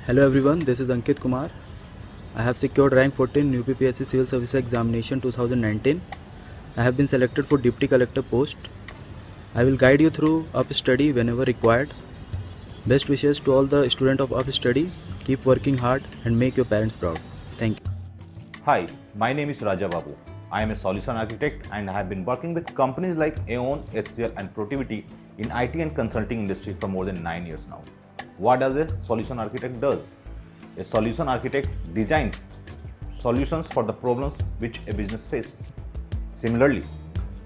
Hello everyone, this is Ankit Kumar. I have secured rank 14 in UPPSC Civil Service Examination 2019. I have been selected for Deputy Collector post. I will guide you through UP study whenever required. Best wishes to all the students of UP study. Keep working hard and make your parents proud. Thank you. Hi, my name is Raja Babu. I am a solution architect and I have been working with companies like Aeon, HCL and Protiviti in IT and consulting industry for more than 9 years now. What does a solution architect does? A solution architect designs solutions for the problems which a business faces. Similarly,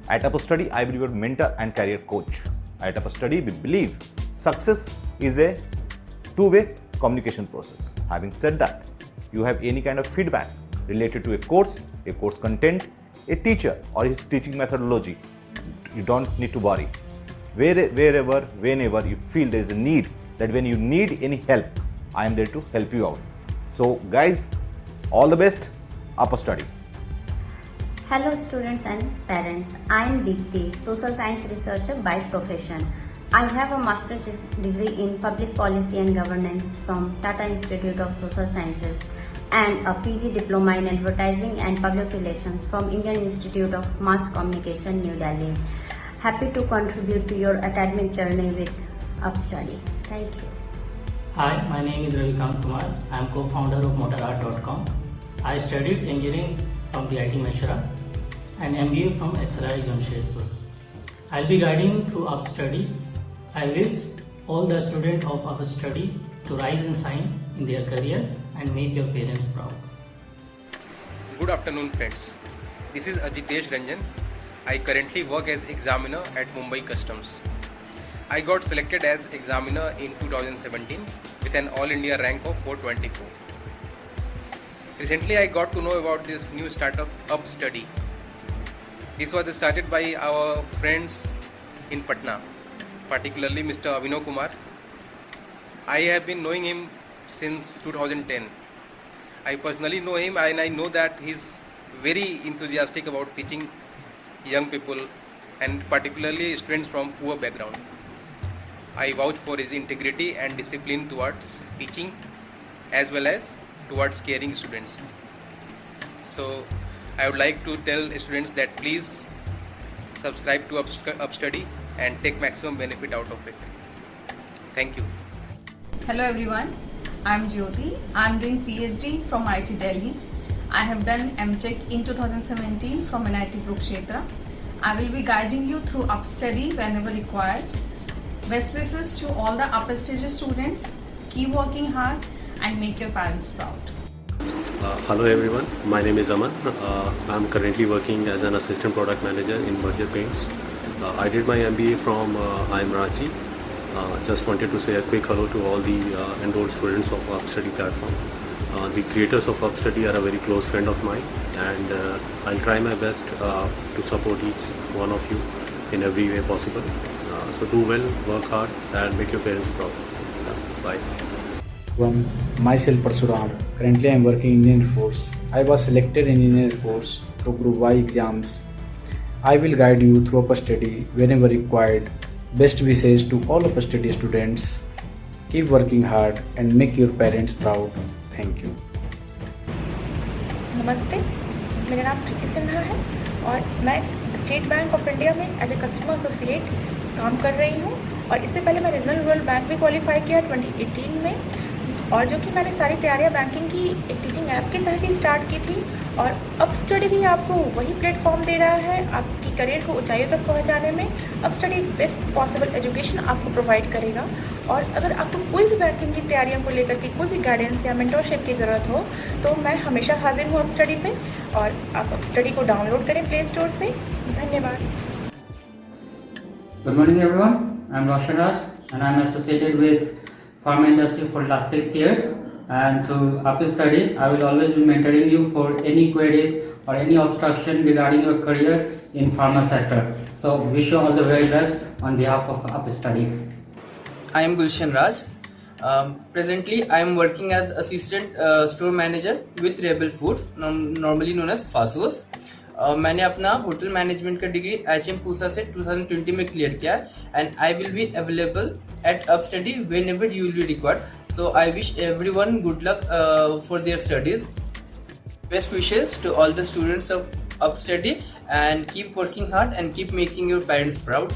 at Upper Study, I will be your mentor and career coach. At Upper Study, we believe success is a two-way communication process. Having said that, you have any kind of feedback related to a course content, a teacher or his teaching methodology, you don't need to worry. Wherever, whenever you feel there is a need, that when you need any help, I am there to help you out. So guys, all the best, Upper Study. Hello students and parents, I am Deepti, social science researcher by profession. I have a master's degree in public policy and governance from Tata Institute of Social Sciences and a PG diploma in advertising and public relations from Indian Institute of Mass Communication, New Delhi. Happy to contribute to your academic journey with UpStudy. Thank you. Hi, my name is Ravikant Kumar. I am co-founder of motorart.com. I studied engineering from DIT Meshra and MBA from HRI Jamshedpur. I'll be guiding you through UpStudy. I wish all the students of UpStudy to rise and shine in their career and make your parents proud. Good afternoon friends. This is Ajitesh Ranjan. I currently work as examiner at Mumbai Customs. I got selected as examiner in 2017 with an All India rank of 424. Recently I got to know about this new startup UpStudy. This was started by our friends in Patna, particularly Mr. Avinav Kumar. I have been knowing him since 2010. I personally know him and I know that he is very enthusiastic about teaching young people and particularly students from poor background. I vouch for his integrity and discipline towards teaching as well as towards caring students. So I would like to tell students that please subscribe to UpStudy and take maximum benefit out of it. Thank you. Hello everyone, I am Jyoti. I am doing PhD from IIT Delhi. I have done MTech in 2017 from NIT Kurukshetra. I will be guiding you through UpStudy whenever required. Best wishes to all the upper stage students. Keep working hard and make your parents proud. Hello everyone, my name is Aman. I am currently working as an assistant product manager in Berger Paints. I did my MBA from IIM Ranchi. Just wanted to say a quick hello to all the enrolled students of UpStudy platform. The creators of UpStudy are a very close friend of mine and I'll try my best to support each one of you in every way possible. So do well, work hard and make your parents proud. Bye. Myself Parsuram. Currently I am working in Indian Air Force. I was selected in Indian Air Force through Group Y exams. I will guide you through UpStudy whenever required. Best wishes to all UpStudy students. Keep working hard and make your parents proud. Thank you. नमस्ते, मेरा नाम प्रीति सिन्हा है और मैं state bank of India में as a customer associate काम कर रही हूँ और इससे पहले मैं रीजनल रूरल बैंक भी क्वालिफाई किया 2018 में और जो कि मैंने सारी तैयारियां बैंकिंग की एक टीचिंग ऐप के तहत ही स्टार्ट की थी और UpStudy भी आपको वही प्लेटफॉर्म दे रहा है आपकी करियर को ऊंचाइयों तक पहुंचाने में। UpStudy बेस्ट पॉसिबल एजुकेशन आपको प्रोवाइड करेगा और अगर आपको कोई भी बैंकिंग की तैयारियों को लेकर के कोई भी गाइडेंस या मेंटरशिप की ज़रूरत हो तो मैं हमेशा हाजिर हूँ UpStudy पे और आप UpStudy को डाउनलोड करें प्ले स्टोर से। धन्यवाद। Good morning everyone, I am Roshan Raj and I am associated with pharma industry for last 6 years and through UpStudy I will always be mentoring you for any queries or any obstruction regarding your career in pharma sector. So wish you all the very best on behalf of UpStudy. I am Gulshan Raj. Presently I am working as assistant store manager with Rebel Foods, normally known as Fasos. मैंने अपना hotel management का degree HM Pusa से 2020 में clear किया and I will be available at UpStudy whenever you will be required. So I wish everyone good luck for their studies. Best wishes to all the students of Up Study, and keep working hard and keep making your parents proud.